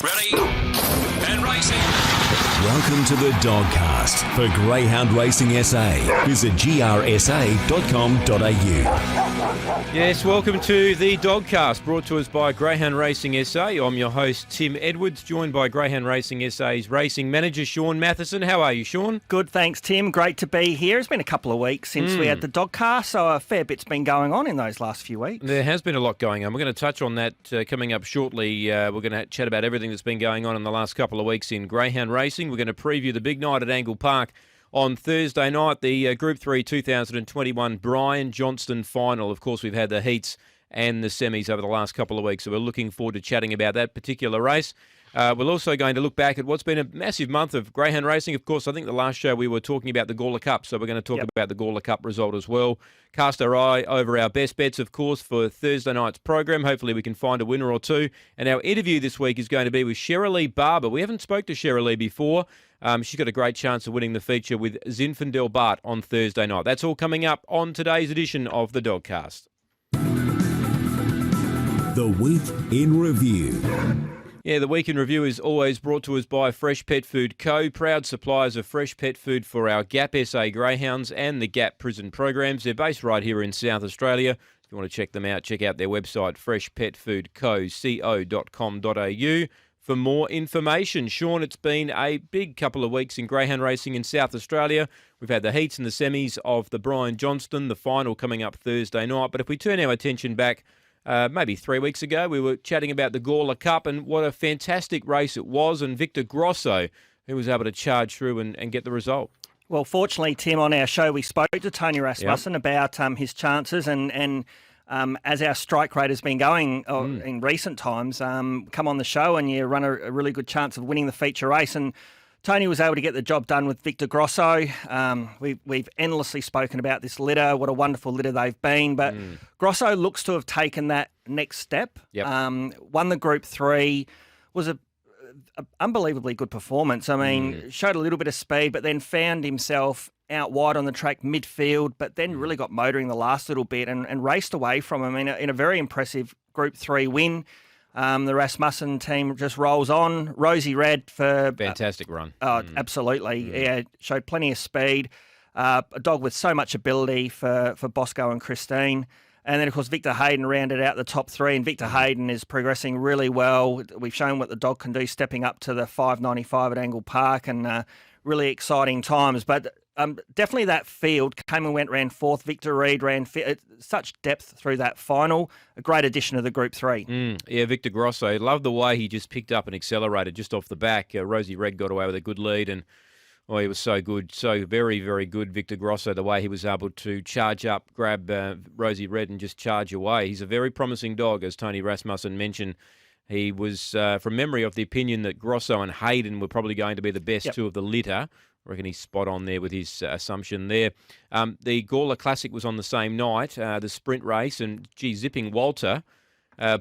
Ready and racing. Welcome to the Dogcast for Greyhound Racing SA. Visit grsa.com.au. Yes, welcome to the Dogcast, brought to us by Greyhound Racing SA. I'm your host, Tim Edwards, joined by Greyhound Racing SA's racing manager, Shaun Mathieson. How are you, Shaun? Good, thanks, Tim. Great to be here. It's been a couple of weeks since we had the Dogcast, so a fair bit's been going on in those last few weeks. There has been a lot going on. We're going to touch on that coming up shortly. We're going to chat about everything that's been going on in the last couple of weeks in Greyhound Racing. We're going to preview the big night at Angle Park on Thursday night, the Group 3 2021 Brian Johnstone final. Of course, we've had the heats and the semis over the last couple of weeks, so we're looking forward to chatting about that particular race. We're also going to look back at what's been a massive month of greyhound racing. Of course, I think the last show we were talking about the Gawler Cup, so we're going to talk about the Gawler Cup result as well. Cast our eye over our best bets, of course, for Thursday night's program. Hopefully we can find a winner or two. And our interview this week is going to be with Sherilee Barber. We haven't spoke to Sherilee before. She's got a great chance of winning the feature with Zinfandel Bart on Thursday night. That's all coming up on today's edition of the Dogcast. The Week in Review. Yeah, the Week in Review is always brought to us by Fresh Pet Food Co., proud suppliers of fresh pet food for our GAP SA Greyhounds and the GAP prison programs. They're based right here in South Australia. If you want to check them out, check out their website, freshpetfoodco.com.au, for more information. Shaun, it's been a big couple of weeks in greyhound racing in South Australia. We've had the heats and the semis of the Brian Johnstone, the final coming up Thursday night. But if we turn our attention back, maybe 3 weeks ago, we were chatting about the Gawler Cup and what a fantastic race it was, and Victor Grosso, who was able to charge through and get the result. Well, fortunately, Tim, on our show, we spoke to Tony Rasmussen about his chances and as our strike rate has been going in recent times, come on the show and you run a really good chance of winning the feature race. And Tony was able to get the job done with Victor Grosso. We've endlessly spoken about this litter, what a wonderful litter they've been. But Grosso looks to have taken that next step. Won the Group 3, was a unbelievably good performance. I mean, showed a little bit of speed, but then found himself out wide on the track midfield, but then really got motoring the last little bit and raced away from him in a very impressive Group 3 win. The Rasmussen team just rolls on. Rosie Red for... Fantastic run. Absolutely. Yeah, showed plenty of speed. A dog with so much ability for Bosco and Christine. And then, of course, Victor Hayden rounded out the top three, and Victor Hayden is progressing really well. We've shown what the dog can do, stepping up to the 595 at Angle Park, and really exciting times. But definitely that field came and went, ran fourth. Victor Reed ran such depth through that final. A great addition to the Group 3. Yeah, Victor Grosso. Loved the way he just picked up and accelerated just off the back. Rosie Red got away with a good lead, and he was so good. So very, very good, Victor Grosso, the way he was able to charge up, grab Rosie Red and just charge away. He's a very promising dog, as Tony Rasmussen mentioned. He was, from memory, of the opinion that Grosso and Hayden were probably going to be the best two of the litter. I reckon he's spot on there with his assumption there. The Gawler Classic was on the same night, the sprint race, and Zipping Walter.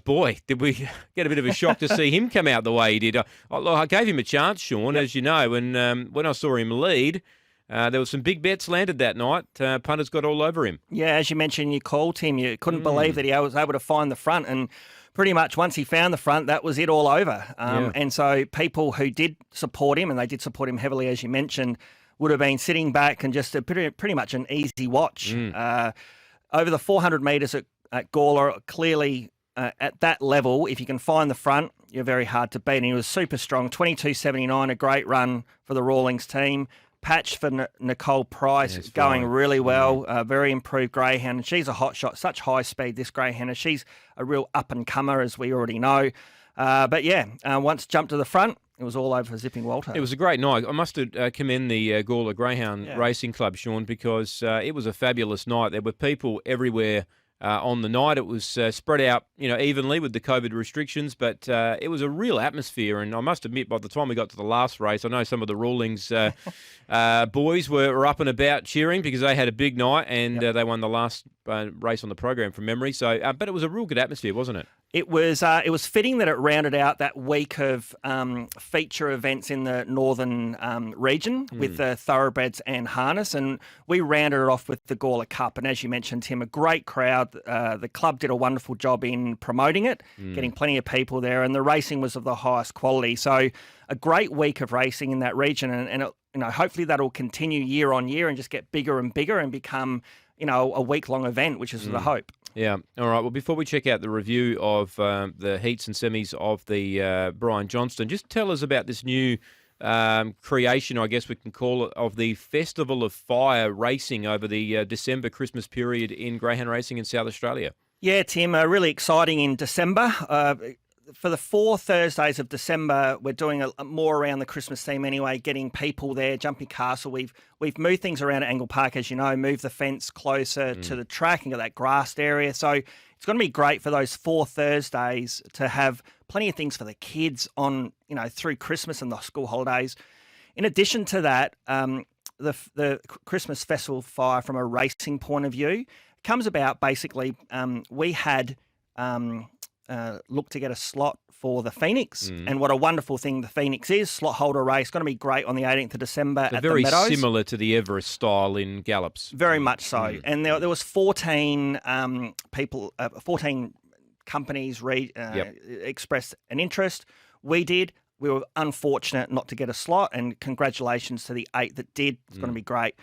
Boy, did we get a bit of a shock to see him come out the way he did. I gave him a chance, Shaun, as you know, and when I saw him lead, there were some big bets landed that night. Punters got all over him. Yeah, as you mentioned, you called him. You couldn't believe that he was able to find the front, and pretty much once he found the front, that was it all over. And so people who did support him, and they did support him heavily, as you mentioned, would have been sitting back and just pretty much an easy watch. Over the 400 metres at Gawler, clearly at that level, if you can find the front, you're very hard to beat. And he was super strong, 22.79, a great run for the Rawlings team. Patch for Nicole Price, going really well, very improved greyhound. And she's a hot shot, such high speed, this greyhound. She's a real up-and-comer, as we already know. But yeah, once jumped to the front, it was all over for Zipping Walter. It was a great night. I must commend the Gawler Greyhound Racing Club, Shaun, because it was a fabulous night. There were people everywhere on the night. It was spread out, evenly with the COVID restrictions, but it was a real atmosphere. And I must admit, by the time we got to the last race, I know some of the Rawlings boys were up and about cheering because they had a big night and they won the last race on the program from memory. So, but it was a real good atmosphere, wasn't it? It was fitting that it rounded out that week of feature events in the northern region with the thoroughbreds and harness, and we rounded it off with the Gawler Cup. And as you mentioned, Tim, a great crowd. The club did a wonderful job in promoting it, getting plenty of people there, and the racing was of the highest quality. So a great week of racing in that region, and hopefully that'll continue year on year and just get bigger and bigger and become a week-long event, which is the hope. Yeah. All right. Well, before we check out the review of the heats and semis of the Brian Johnstone, just tell us about this new creation, I guess we can call it, of the Festival of Fire racing over the December Christmas period in greyhound racing in South Australia. Yeah, Tim, really exciting in December. For the 4 Thursdays of December, we're doing more around the Christmas theme anyway, getting people there, Jumping Castle. We've moved things around at Angle Park, as you know, moved the fence closer to the track and got that grassed area. So it's going to be great for those 4 Thursdays to have plenty of things for the kids on, through Christmas and the school holidays. In addition to that, the Christmas Festival Fire from a racing point of view comes about basically, we had... look to get a slot for the Phoenix, and what a wonderful thing the Phoenix is. Slot holder race, going to be great on the 18th of December at the Meadows. Very similar to the Everest style in Gallops. Very much so. And there was 14 people, 14 companies expressed an interest. We did. We were unfortunate not to get a slot, and congratulations to the 8 that did. It's going to be great.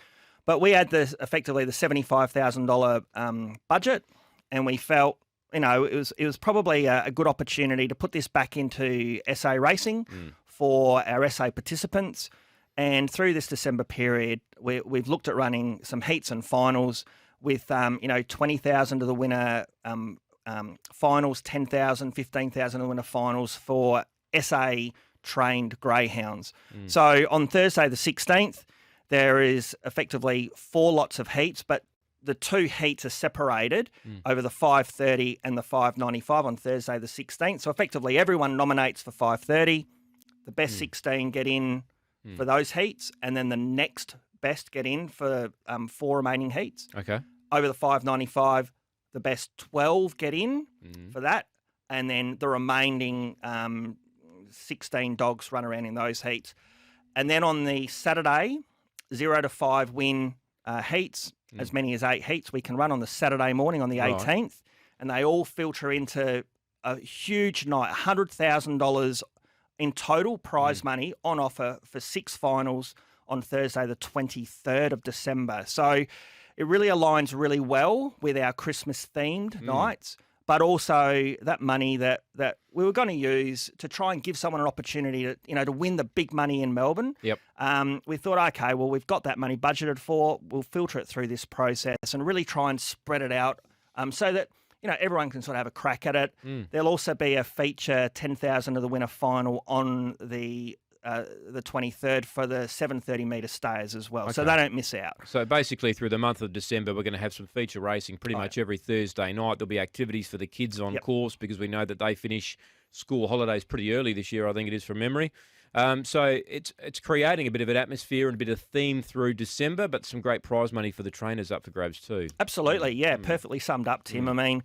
But we had effectively the $75,000 budget, and we felt, it was probably a good opportunity to put this back into SA racing for our SA participants. And through this December period, we've looked at running some heats and finals with, $20,000 to the winner finals, $10,000, $15,000 to the winner finals for SA trained greyhounds. So on Thursday the 16th, there is effectively 4 lots of heats, but the 2 heats are separated over the 5:30 and the 5:95 on Thursday the 16th. So effectively everyone nominates for 5:30. The best 16 get in for those heats, and then the next best get in for 4 remaining heats. Okay. Over the 5:95, the best 12 get in for that, and then the remaining 16 dogs run around in those heats. And then on the Saturday, 0 to 5 win heats. As many as 8 heats we can run on the Saturday morning on the 18th, and they all filter into a huge night, $100,000 in total prize money on offer for 6 finals on Thursday the 23rd of December. So it really aligns really well with our Christmas-themed nights, but also that money that we were going to use to try and give someone an opportunity to, to win the big money in Melbourne. Yep. We thought, okay, well, we've got that money budgeted for. We'll filter it through this process and really try and spread it out so that, everyone can sort of have a crack at it. There'll also be a feature, $10,000 to the winner final on the 23rd for the 730 metre stayers as well. Okay. So they don't miss out. So basically through the month of December, we're going to have some feature racing pretty much every Thursday night. There'll be activities for the kids on course because we know that they finish school holidays pretty early this year, I think it is from memory. So it's creating a bit of an atmosphere and a bit of theme through December, but some great prize money for the trainers up for grabs too. Absolutely, yeah, perfectly summed up, Tim. I mean,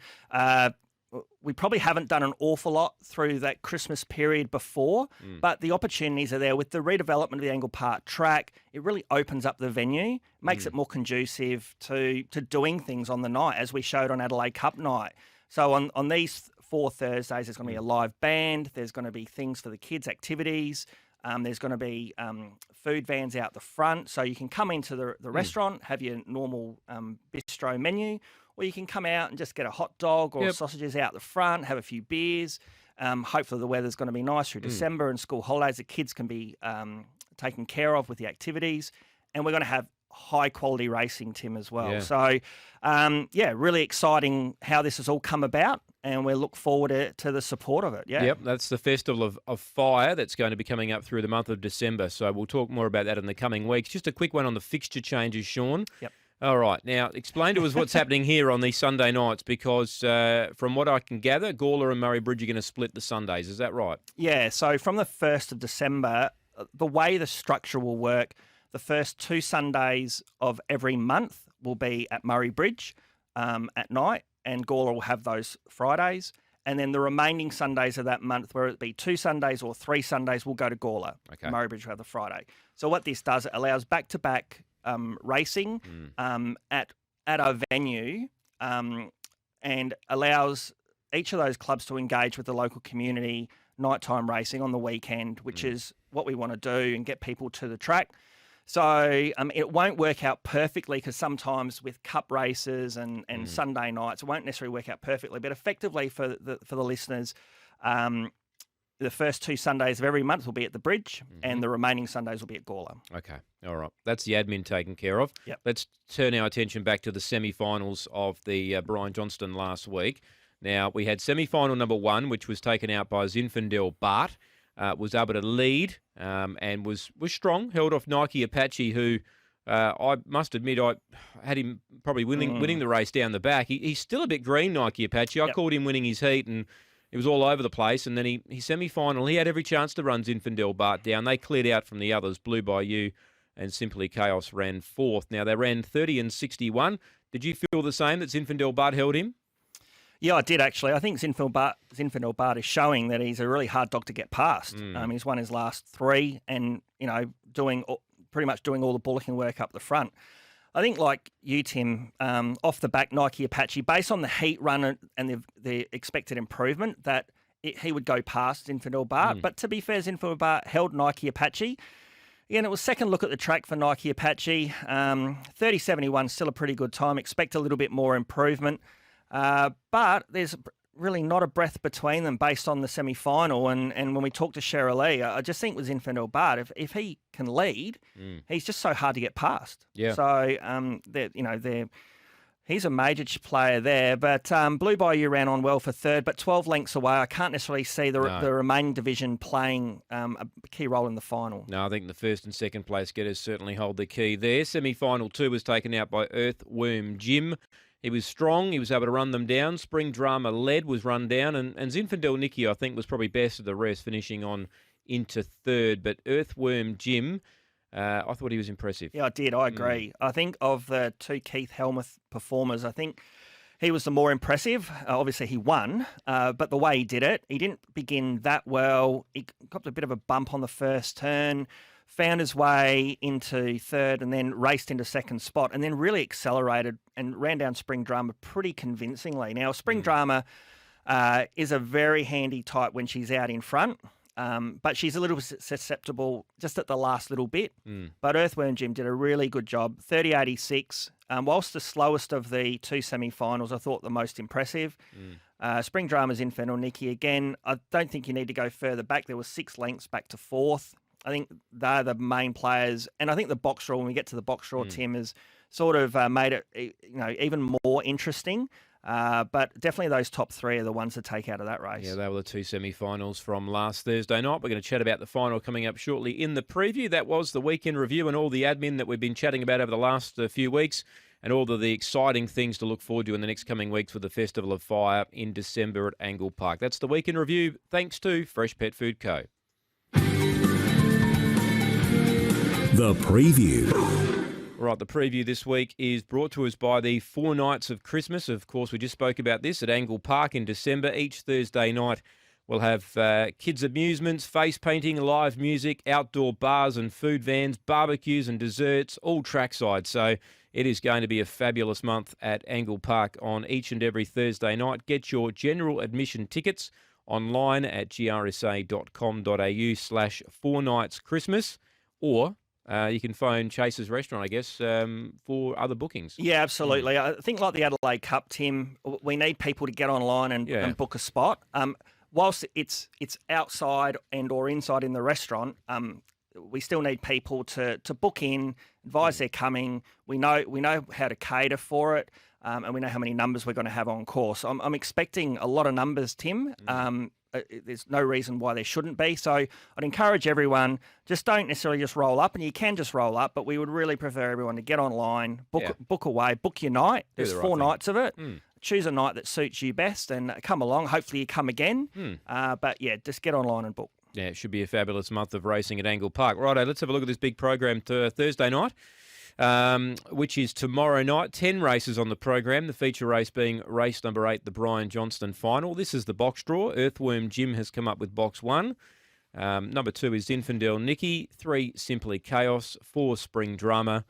we probably haven't done an awful lot through that Christmas period before, but the opportunities are there. With the redevelopment of the Angle Park track, it really opens up the venue, makes it more conducive to doing things on the night, as we showed on Adelaide Cup night. So on these 4 Thursdays, there's going to be a live band, there's going to be things for the kids, activities, there's going to be food vans out the front, so you can come into the restaurant, have your normal bistro menu, or you can come out and just get a hot dog or sausages out the front, have a few beers. Hopefully the weather's going to be nice through December and school holidays. The kids can be taken care of with the activities. And we're going to have high-quality racing, Tim, as well. Yeah. So, really exciting how this has all come about, and we look forward to the support of it. Yeah. Yep, that's the Festival of Fire that's going to be coming up through the month of December. So we'll talk more about that in the coming weeks. Just a quick one on the fixture changes, Shaun. Yep. All right. Now, explain to us what's happening here on these Sunday nights, because from what I can gather, Gawler and Murray Bridge are going to split the Sundays. Is that right? Yeah. So from the 1st of December, the way the structure will work, the first 2 Sundays of every month will be at Murray Bridge at night, and Gawler will have those Fridays. And then the remaining Sundays of that month, whether it be 2 Sundays or 3 Sundays, will go to Gawler. Okay. Murray will have the Friday. So what this does, it allows back-to-back racing at our venue and allows each of those clubs to engage with the local community, nighttime racing on the weekend, which is what we want to do and get people to the track. So it won't work out perfectly because sometimes with cup races and Sunday nights, it won't necessarily work out perfectly. But effectively for the listeners, the first 2 Sundays of every month will be at the Bridge and the remaining Sundays will be at Gawler. Okay, all right. That's the admin taken care of. Yep. Let's turn our attention back to the semi-finals of the Brian Johnstone last week. Now, we had semi-final number 1, which was taken out by Zinfandel Bart. Was able to lead and was strong, held off Nike Apache, who I must admit I had him probably winning the race down the back. He's still a bit green, Nike Apache. I called him winning his heat and it was all over the place. And then his semi-final, he had every chance to run Zinfandel Bart down. They cleared out from the others. Blue Bayou and Simply Chaos ran 4th. Now, they ran 30 and 61. Did you feel the same, that Zinfandel Bart held him? Yeah, I did actually. I think Zinfandel Bart is showing that he's a really hard dog to get past. He's won his last 3 and, pretty much doing all the bullocking work up the front. I think like you, Tim, off the back, Nike Apache, based on the heat run and the expected improvement, that he would go past Zinfandel Bart. But to be fair, Zinfandel Bart held Nike Apache. Again, it was second look at the track for Nike Apache. 30.71, still a pretty good time. Expect a little bit more improvement. But there's really not a breath between them based on the semi-final. And when we talk to Cheryl Lee, I just think with Zinfandel Bart, if he can lead, he's just so hard to get past. Yeah. So, he's a major player there. But Blue Bayou ran on well for 3rd, but 12 lengths away. I can't necessarily see the remaining division playing a key role in the final. No, I think the 1st and 2nd place getters certainly hold the key there. Semi-final 2 was taken out by Earthworm Jim. He was strong. He was able to run them down. Spring Drama Lead was run down. And Zinfandel Nicky, I think, was probably best of the rest, finishing on into 3rd. But Earthworm Jim, I thought he was impressive. Yeah, I did. I agree. I think of the 2 Keith Helmuth performers, I think he was the more impressive. Obviously, he won. But the way he did it, he didn't begin that well. He got a bit of a bump on the first turn, found his way into 3rd and then raced into 2nd spot and then really accelerated and ran down Spring Drama pretty convincingly. Now, Spring Drama is a very handy type when she's out in front, but she's a little susceptible just at the last little bit. But Earthworm Jim did a really good job, 30.86. Whilst the slowest of the 2 semi-finals, I thought the most impressive. Spring Drama's Zinfandel Nicky again. I don't think you need to go further back. There was 6 lengths back to 4th. I think they're the main players. And I think the box draw, when we get to the box draw, Tim, has sort of made it even more interesting. But definitely those top 3 are the ones to take out of that race. Yeah, they were the 2 semi-finals from last Thursday night. We're going to chat about the final coming up shortly in the preview. That was the weekend review and all the admin that we've been chatting about over the last few weeks and all of the exciting things to look forward to in the next coming weeks with the Festival of Fire in December at Angle Park. That's the weekend review, thanks to Fresh Pet Food Co. The preview. Right, the preview this week is brought to us by the 4 Nights of Christmas. Of course, we just spoke about this at Angle Park in December. Each Thursday night, we'll have kids' amusements, face painting, live music, outdoor bars and food vans, barbecues and desserts, all trackside. So it is going to be a fabulous month at Angle Park on each and every Thursday night. Get your general admission tickets online at grsa.com.au/4nightschristmas or you can phone Chase's Restaurant, I guess, for other bookings. Yeah, absolutely. I think like the Adelaide Cup, Tim, we need people to get online and book a spot. Whilst it's outside and or inside in the restaurant, we still need people to book in, advise they're coming. We know how to cater for it, and we know how many numbers we're going to have on course. I'm expecting a lot of numbers, Tim. There's no reason why there shouldn't be. So I'd encourage everyone, just don't necessarily just roll up, and you can just roll up, but we would really prefer everyone to get online, book away, book your night. There's 4 nights of it. Choose a night that suits you best and come along. Hopefully you come again. But yeah, just get online and book. Yeah, it should be a fabulous month of racing at Angle Park. Righto, let's have a look at this big program Thursday night. which is tomorrow night. 10 races on the program, the feature race being race number 8, the Brian Johnstone final. This is the box draw. Earthworm Jim has come up with box 1. Number 2 is Zinfandel Nikki. 3, Simply Chaos. 4, Spring Drama.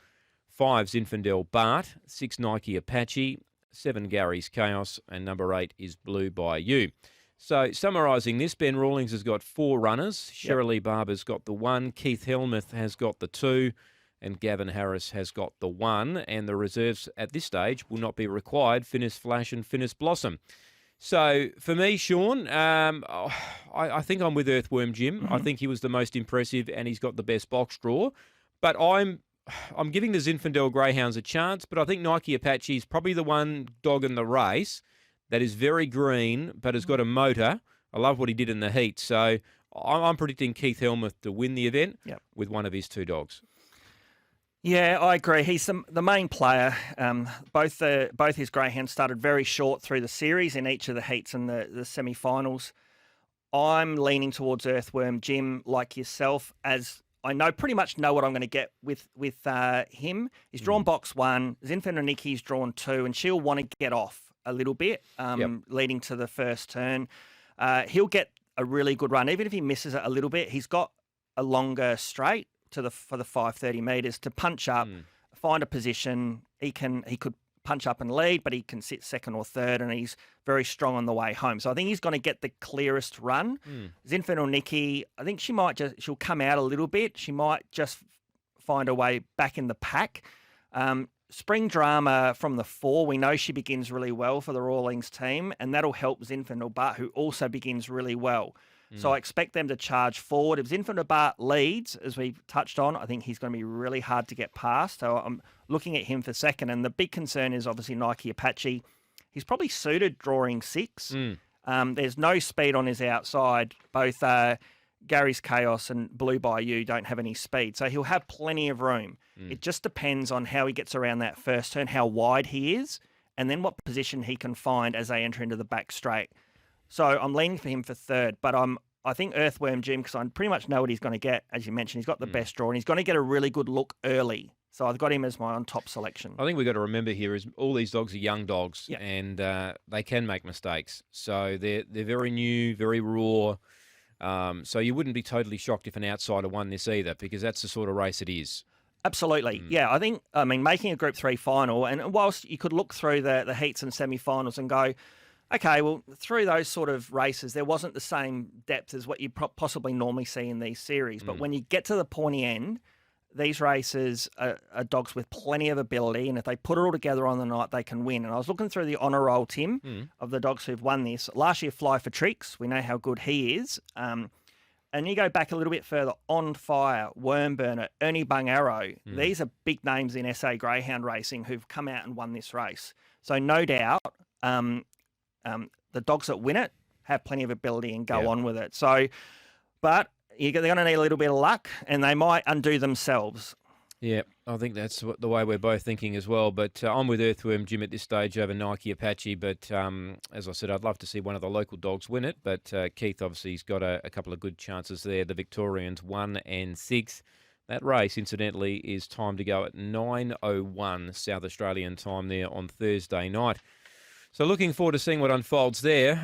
5, Zinfandel Bart. 6, Nike Apache. 7, Gary's Chaos. And number 8 is Blue by You. So, summarising this, Ben Rawlings has got 4 runners. Shirley Barber's got the 1. Keith Helmuth has got the 2. And Gavin Harris has got the 1. And the reserves at this stage will not be required. Finis Flash and Finis Blossom. So, for me, Shaun, I think I'm with Earthworm Jim. Mm-hmm. I think he was the most impressive and he's got the best box draw. But I'm giving the Zinfandel Greyhounds a chance, but I think Nike Apache is probably the one dog in the race that is very green but has got a motor. I love what he did in the heat. So I'm predicting Keith Helmuth to win the event with one of his 2 dogs. Yeah, I agree. He's the main player. Both his greyhounds started very short through the series in each of the heats and the semi-finals. I'm leaning towards Earthworm Jim, like yourself, as I pretty much know what I'm going to get with him. He's drawn box 1. Zinfandel Nikki's drawn 2, and she'll want to get off a little bit, leading to the first turn. He'll get a really good run, even if he misses it a little bit. He's got a longer straight for the 530 metres to punch up, find a position. He could punch up and lead, but he can sit second or third, and he's very strong on the way home. So I think he's going to get the clearest run. Zinfandel Nikki, I think she'll come out a little bit. She might just find her way back in the pack. Spring Drama from the 4, we know she begins really well for the Rawlings team, and that'll help Zinfandel Bart, who also begins really well. So I expect them to charge forward. If Zinfandel Bart leads, as we touched on, I think he's going to be really hard to get past. So I'm looking at him for second. And the big concern is obviously Nike Apache. He's probably suited drawing 6. There's no speed on his outside. Both Gary's Chaos and Blue by You don't have any speed. So he'll have plenty of room. It just depends on how he gets around that first turn, how wide he is, and then what position he can find as they enter into the back straight. So I'm leaning for him for third, but I think Earthworm Jim, because I pretty much know what he's going to get. As you mentioned, he's got the best draw, and he's going to get a really good look early. So I've got him as my on-top selection. I think we've got to remember here is all these dogs are young dogs, and they can make mistakes. So they're very new, very raw. So you wouldn't be totally shocked if an outsider won this either, because that's the sort of race it is. Absolutely. Yeah, I mean, making a Group 3 final, and whilst you could look through the heats and semi-finals and go, okay, well, through those sort of races, there wasn't the same depth as what you possibly normally see in these series. But when you get to the pointy end, these races are dogs with plenty of ability, and if they put it all together on the night, they can win. And I was looking through the honour roll, Tim, of the dogs who've won this. Last year, Fly for Tricks. We know how good he is. And you go back a little bit further, On Fire, Wormburner, Ernie Bung Arrow. These are big names in SA Greyhound racing who've come out and won this race. So no doubt the dogs that win it have plenty of ability and go on with it. So, but they're going to need a little bit of luck, and they might undo themselves. Yeah, I think that's the way we're both thinking as well. But I'm with Earthworm Jim at this stage over Nike Apache. But as I said, I'd love to see one of the local dogs win it. But Keith obviously has got a couple of good chances there. The Victorians 1 and 6. That race, incidentally, is timed to go at 9:01 South Australian time there on Thursday night. So looking forward to seeing what unfolds there.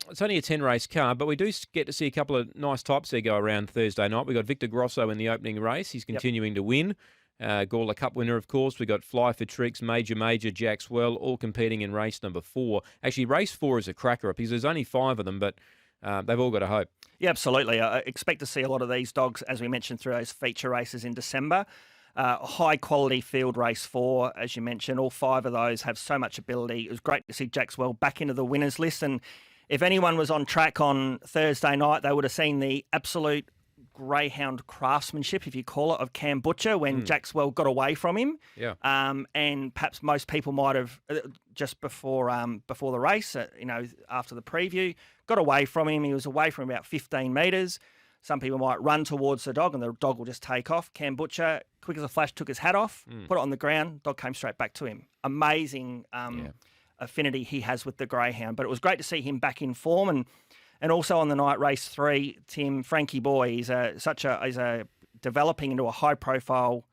It's only a 10-race card, but we do get to see a couple of nice types there go around Thursday night. We've got Victor Grosso in the opening race. He's continuing to win. Gawler Cup winner, of course. We've got Fly for Tricks, Major, Jack Swell, all competing in race number 4. Actually, race 4 is a cracker because there's only 5 of them, but they've all got a hope. Yeah, absolutely. I expect to see a lot of these dogs, as we mentioned, through those feature races in December. High quality field race 4, as you mentioned. All 5 of those have so much ability. It was great to see Jackswell back into the winners list. And if anyone was on track on Thursday night, they would have seen the absolute greyhound craftsmanship, if you call it, of Cam Butcher when Jackswell got away from him. Yeah. And perhaps most people might have just before the race, after the preview, got away from him. He was away from about 15 metres. Some people might run towards the dog and the dog will just take off. Cam Butcher, quick as a flash, took his hat off, put it on the ground, dog came straight back to him. Amazing affinity he has with the greyhound. But it was great to see him back in form. And also on the night, race 3, Tim, Frankie Boy, he's developing into a high-profile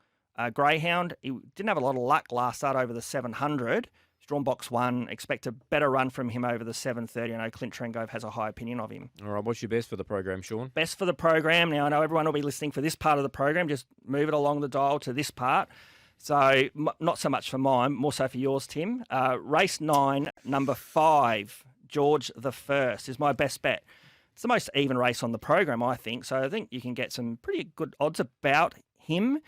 greyhound. He didn't have a lot of luck last start over the 700. He's drawn box 1. Expect a better run from him over the 730. I know Clint Trengove has a high opinion of him. All right, what's your best for the program, Shaun? Best for the program. Now, I know everyone will be listening for this part of the program. Just move it along the dial to this part. So not so much for mine, more so for yours, Tim. Race 9, number 5, George the First is my best bet. It's the most even race on the program, I think. So I think you can get some pretty good odds about him.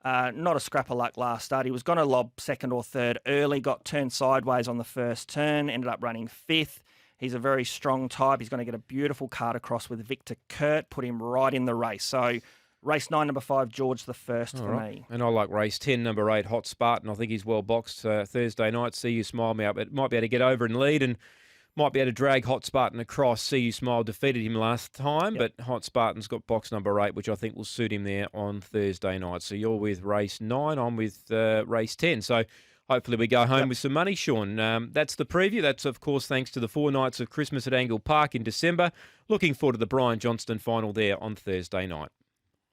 Not a scrap of luck last start. He was going to lob second or third early, got turned sideways on the first turn, ended up running 5th. He's a very strong type. He's going to get a beautiful card across with Victor Kurt, put him right in the race. So race 9, number 5, George the First for me. And I like race 10, number 8, Hot Spartan. I think he's well boxed Thursday night. See You Smile me up. It might be able to get over and lead and might be able to drag Hot Spartan across. See You Smile defeated him last time, but Hot Spartan's got box number 8, which I think will suit him there on Thursday night. So you're with race 9, I'm with race 10. So hopefully we go home with some money, Shaun. That's the preview. That's, of course, thanks to the 4 nights of Christmas at Angle Park in December. Looking forward to the Brian Johnstone final there on Thursday night.